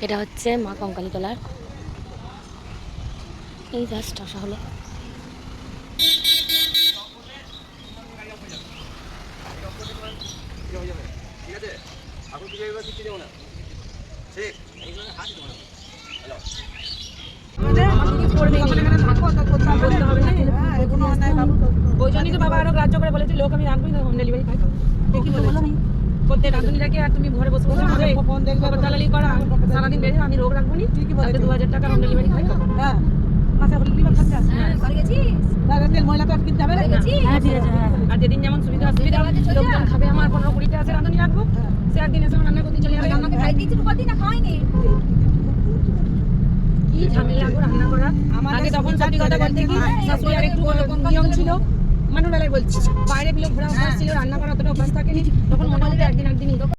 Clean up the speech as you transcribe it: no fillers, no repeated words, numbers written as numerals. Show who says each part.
Speaker 1: এটা হচ্ছে মা কঙ্কালীতলার, এই জাস্ট আসা হলো।
Speaker 2: ওই জন্যই তো বাবা আরো গ্রাহ্য করে বলেছে লোক আমি রাখবো হোম ডেলিভারি খাই কি বলো করতে রাঁধুনিটাকে আর তুমি ঘরে বসে বসে খাবে খবর দালালি করা সারাদিন বেড়ে আমি রোগ রাখবো নি ঠিকই বলে 2000 টাকা হোম ডেলিভারি খাই খাবো। হ্যাঁ মাসে হোম ডেলিভারি খাচ্ছে করে গেছিস দাদা তেল ময়লা তো কিনতে হবে না।
Speaker 1: হ্যাঁ ঠিক আছে। হ্যাঁ
Speaker 2: আর যেদিন যেমন সুবিধা লোকজন খাবে আমার 15-20টা আছে রাঁধুনি রাখবো সে একদিন এসে রান্না করতে চলে যাবে। আমাকে খাই দিয়েছি তো কদিন না খাওয়াইনি কি ঝামেলা গো রান্না করা। আগে তখন সত্যি কথা বলতে কি শাশুড়ি আর একটু নিয়ম ছিল মানুষ বেলায় বলছি বাইরে বিলো ঘোরা অভ্যাস ছিল রান্না করা অতটা অভ্যাস থাকেনি তখন মনে হতো একদিন